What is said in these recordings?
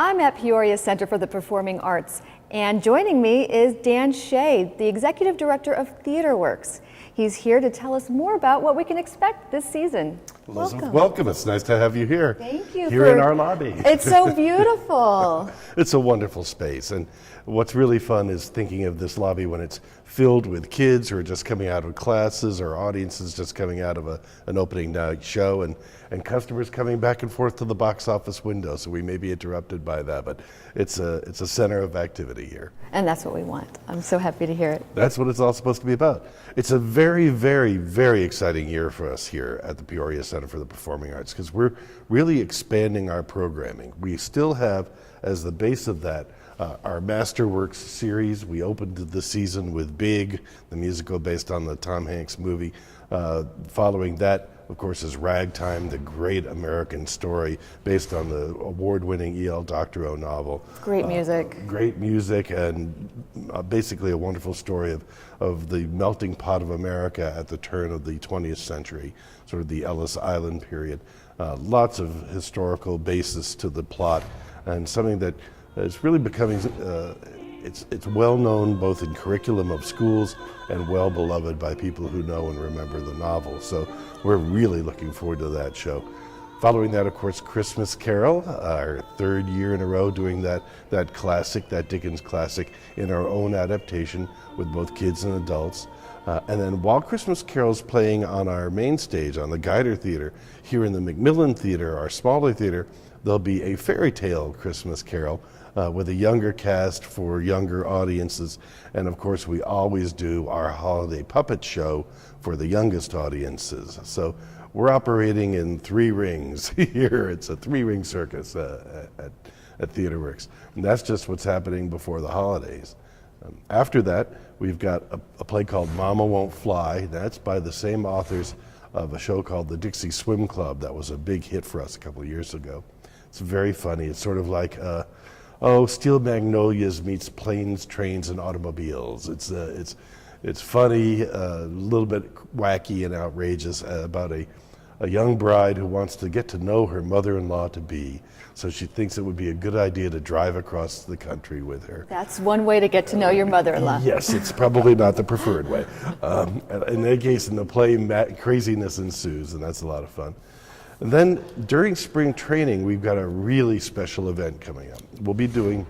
I'm at Peoria Center for the Performing Arts, and joining me is Dan Shea, the Executive Director of TheaterWorks. He's here to tell us more about what we can expect this season. Elizabeth, welcome. It's nice to have you here. Thank you. Here in our lobby. It's so beautiful. It's a wonderful space, and what's really fun is thinking of this lobby when it's filled with kids who are just coming out of classes or audiences just coming out of an opening night show, and customers coming back and forth to the box office window, so we may be interrupted by that, but it's a center of activity here. And that's what we want. I'm so happy to hear it. That's what it's all supposed to be about. It's a very, very, very exciting year for us here at the Peoria Center for the Performing Arts because we're really expanding our programming. We still have, as the base of that, our Masterworks series. We opened the season with Big, the musical based on the Tom Hanks movie. Following that, of course, is Ragtime, the great American story based on the award-winning E.L. Doctorow novel. Great music. Great music, and basically a wonderful story of the melting pot of America at the turn of the 20th century, sort of the Ellis Island period. Lots of historical basis to the plot, and something that is really becoming it's well known both in curriculum of schools and well beloved by people who know and remember the novel. So we're really looking forward to that show. Following that, of course, Christmas Carol, our third year in a row doing that classic, that Dickens classic, in our own adaptation with both kids and adults. And then while Christmas Carol's playing on our main stage, on the Guider Theater, here in the Macmillan Theater, our smaller theater, there'll be a fairy tale Christmas Carol with a younger cast for younger audiences. And of course, we always do our holiday puppet show for the youngest audiences. So we're operating in 3 rings here. It's a 3-ring circus at TheaterWorks. And that's just what's happening before the holidays. After that, we've got a play called Mama Won't Fly. That's by the same authors of a show called the Dixie Swim Club. That was a big hit for us a couple of years ago. It's very funny. It's sort of like, Steel Magnolias meets Planes, Trains, and Automobiles. It's funny, a little bit wacky and outrageous about a young bride who wants to get to know her mother-in-law to be. So she thinks it would be a good idea to drive across the country with her. That's one way to get to know your mother-in-law. Yes, it's probably not the preferred way. In that case, in the play, craziness ensues, and that's a lot of fun. And then during spring training, we've got a really special event coming up. We'll be doing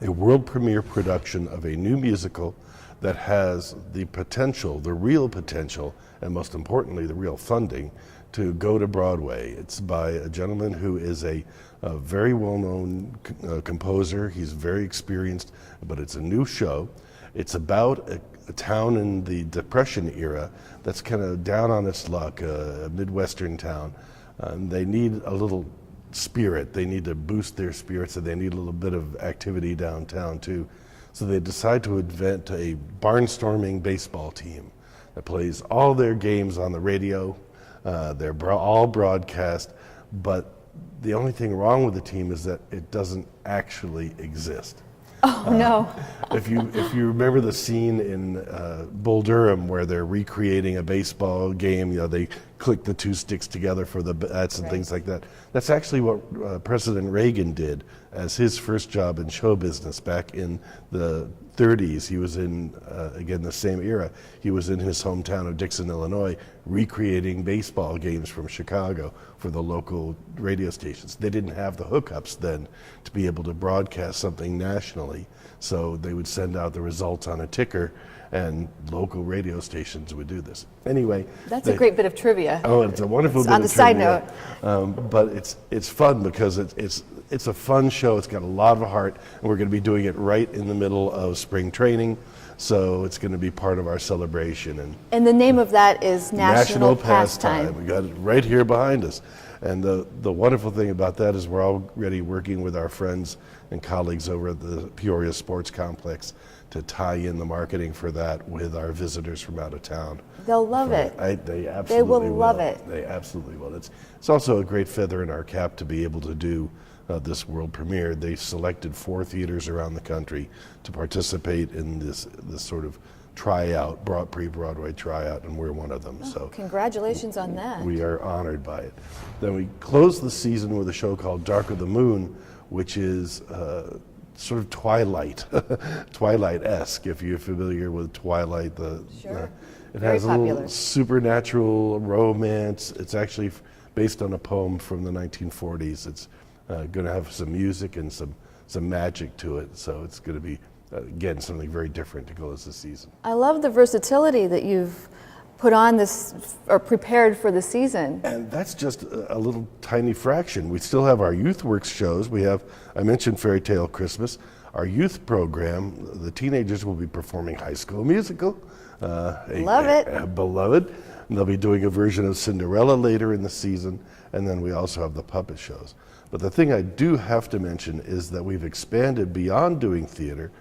a world premiere production of a new musical that has the potential, the real potential, and most importantly, the real funding to go to Broadway. It's by a gentleman who is a very well-known composer. He's very experienced, but it's a new show. It's about a town in the Depression era that's kind of down on its luck, a Midwestern town. They need a little spirit. They need to boost their spirits, and they need a little bit of activity downtown too. So they decide to invent a barnstorming baseball team that plays all their games on the radio. They're all broadcast, but the only thing wrong with the team is that it doesn't actually exist. Oh, no. If you remember the scene in Bull Durham where they're recreating a baseball game, they click the 2 sticks together for the bats and things like that. That's actually what President Reagan did as his first job in show business back in the 30s. He was in, again, the same era. He was in his hometown of Dixon, Illinois, recreating baseball games from Chicago for the local radio stations. They didn't have the hookups then to be able to broadcast something nationally, so they would send out the results on a ticker, and local radio stations would do this. Anyway, that's a great bit of trivia. Oh, it's a wonderful bit on the of side trivia. note. But it's fun because it's a fun show. It's got a lot of heart, and we're going to be doing it right in the middle of spring training. So it's going to be part of our celebration. And the name of that is National Pastime. We got it right here behind us. And the wonderful thing about that is we're already working with our friends and colleagues over at the Peoria Sports Complex to tie in the marketing for that with our visitors from out of town. They'll love it. They absolutely They will love it. They absolutely will. It's also a great feather in our cap to be able to do this world premiere. They selected 4 theaters around the country to participate in this sort of tryout, pre-Broadway tryout, and we're one of them. So congratulations on that. We are honored by it. Then we close the season with a show called Dark of the Moon, which is sort of Twilight, Twilight-esque, if you're familiar with Twilight. Sure. It Very has a popular. little supernatural romance. It's actually based on a poem from the 1940s. It's going to have some music and some magic to it, so it's going to be, again, something very different to close the season. I love the versatility that you've put on this, or prepared for the season. And that's just a little tiny fraction. We still have our TheaterWorks shows. We have, I mentioned Fairy Tale Christmas. Our youth program, the teenagers will be performing High School Musical. Love it. Beloved. And they'll be doing a version of Cinderella later in the season. And then we also have the puppet shows. But the thing I do have to mention is that we've expanded beyond doing theater.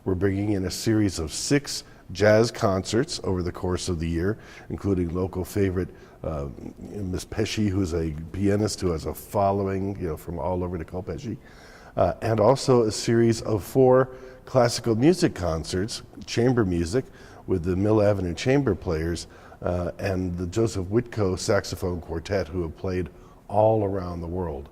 We're bringing in a series of 6 jazz concerts over the course of the year, including local favorite Miss Pesci, who's a pianist who has a following, from all over Nicole Pesci, and also a series of 4 classical music concerts, chamber music, with the Mill Avenue Chamber Players and the Joseph Whitko Saxophone Quartet, who have played all around the world,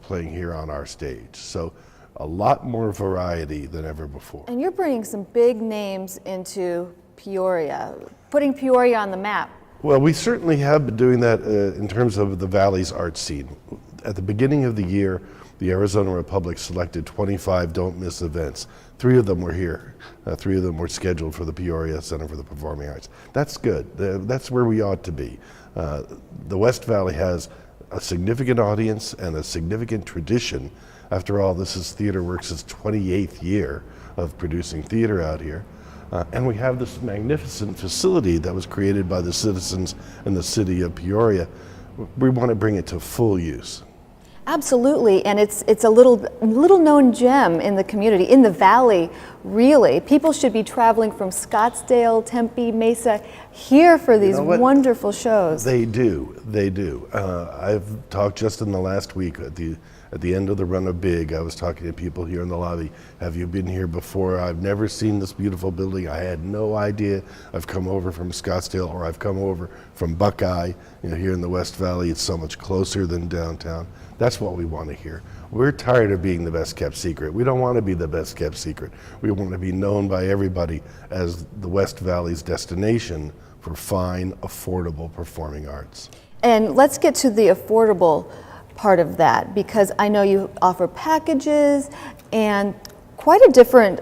playing here on our stage. So a lot more variety than ever before. And you're bringing some big names into Peoria, putting Peoria on the map. Well, we certainly have been doing that in terms of the Valley's art scene. At the beginning of the year, the Arizona Republic selected 25 don't miss events. 3 of them were here. 3 of them were scheduled for the Peoria Center for the Performing Arts. That's good. That's where we ought to be. The West Valley has a significant audience and a significant tradition. After all, this is TheaterWorks' 28th year of producing theater out here. And we have this magnificent facility that was created by the citizens in the city of Peoria. We want to bring it to full use. Absolutely, and it's a little known gem in the community, in the valley, really. People should be traveling from Scottsdale, Tempe, Mesa, here for these wonderful shows. They do. I've talked just in the last week at the end of the run of Big. I was talking to people here in the lobby. Have you been here before? I've never seen this beautiful building. I had no idea. I've come over from Scottsdale, or I've come over from Buckeye. Here in the West Valley, it's so much closer than downtown. That's what we want to hear. We're tired of being the best kept secret. We don't want to be the best kept secret. We want to be known by everybody as the West Valley's destination for fine, affordable performing arts. And let's get to the affordable part of that, because I know you offer packages and quite a different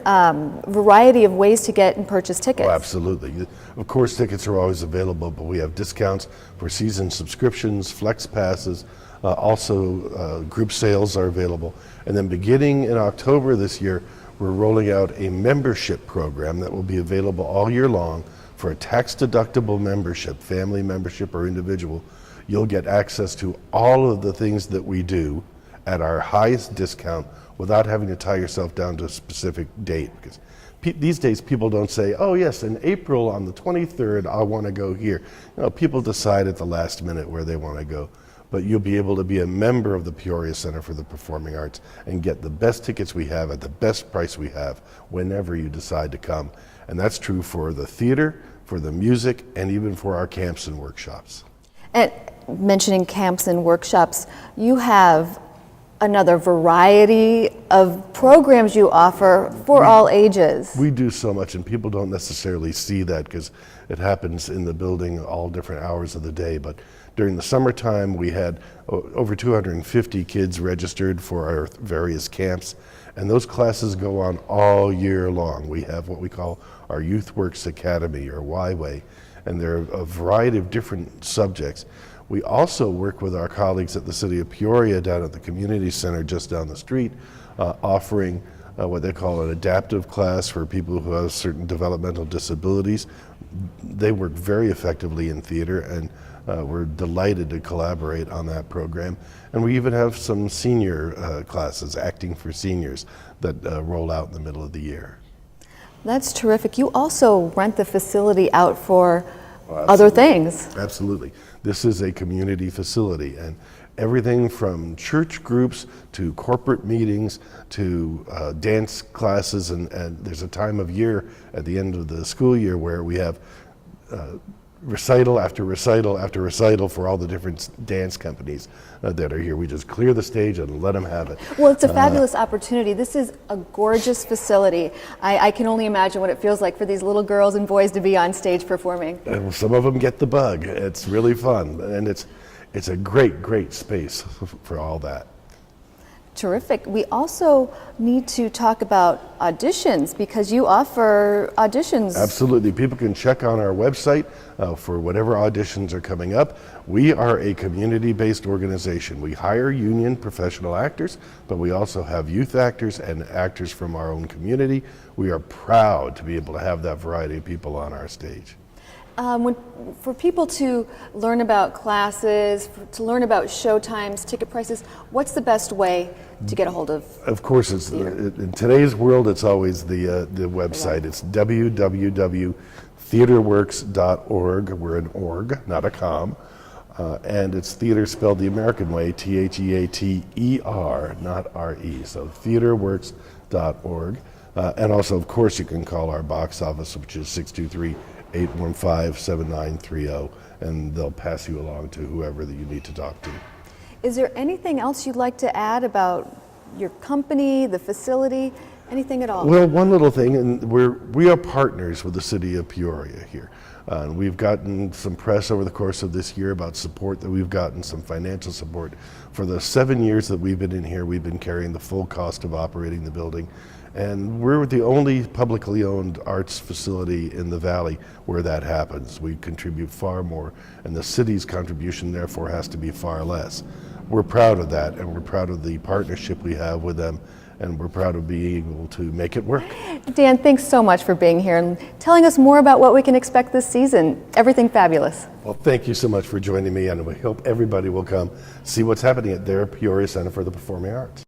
variety of ways to get and purchase tickets. Oh, absolutely. Of course, tickets are always available, but we have discounts for season subscriptions, flex passes, also group sales are available. And then beginning in October this year, we're rolling out a membership program that will be available all year long for a tax-deductible membership, family membership or individual. You'll get access to all of the things that we do at our highest discount without having to tie yourself down to a specific date. Because these days people don't say, oh yes, in April on the 23rd, I want to go here. People decide at the last minute where they want to go. But you'll be able to be a member of the Peoria Center for the Performing Arts and get the best tickets we have at the best price we have whenever you decide to come. And that's true for the theater, for the music, and even for our camps and workshops. And mentioning camps and workshops, you have another variety of programs you offer for all ages. We do so much, and people don't necessarily see that because it happens in the building all different hours of the day. But during the summertime, we had over 250 kids registered for our various camps, and those classes go on all year long. We have what we call our TheaterWorks Academy, or Y-Way, and there are a variety of different subjects. We also work with our colleagues at the City of Peoria down at the Community Center just down the street, offering what they call an adaptive class for people who have certain developmental disabilities. They work very effectively in theater, and we're delighted to collaborate on that program. And we even have some senior classes, acting for seniors, that roll out in the middle of the year. That's terrific. You also rent the facility out for other things. Absolutely. This is a community facility, and everything from church groups to corporate meetings to dance classes, and there's a time of year at the end of the school year where we have recital after recital after recital for all the different dance companies that are here. We just clear the stage and let them have it. Well, it's a fabulous opportunity. This is a gorgeous facility. I can only imagine what it feels like for these little girls and boys to be on stage performing. And some of them get the bug. It's really fun, and it's a great space for all that. Terrific. We also need to talk about auditions because you offer auditions. Absolutely. People can check on our website for whatever auditions are coming up. We are a community-based organization. We hire union professional actors, but we also have youth actors and actors from our own community. We are proud to be able to have that variety of people on our stage. For people to learn about classes, to learn about showtimes, ticket prices, what's the best way to get a hold of? Of course, it's in today's world, it's always the website. It's www.TheaterWorks.org. We're an org, not a com. And it's theater spelled the American way, TheaterWorks, not RE. So TheaterWorks.org. And also, of course, you can call our box office, which is 623-815-7930, and they'll pass you along to whoever that you need to talk to. Is there anything else you'd like to add about your company, the facility, anything at all? Well, one little thing, and we are partners with the city of Peoria here. We've gotten some press over the course of this year about support that we've gotten, some financial support. For the 7 years that we've been in here, we've been carrying the full cost of operating the building. And we're the only publicly owned arts facility in the Valley where that happens. We contribute far more, and the city's contribution therefore has to be far less. We're proud of that, and we're proud of the partnership we have with them, and we're proud of being able to make it work. Dan, thanks so much for being here and telling us more about what we can expect this season. Everything fabulous. Well, thank you so much for joining me, and we hope everybody will come see what's happening at their Peoria Center for the Performing Arts.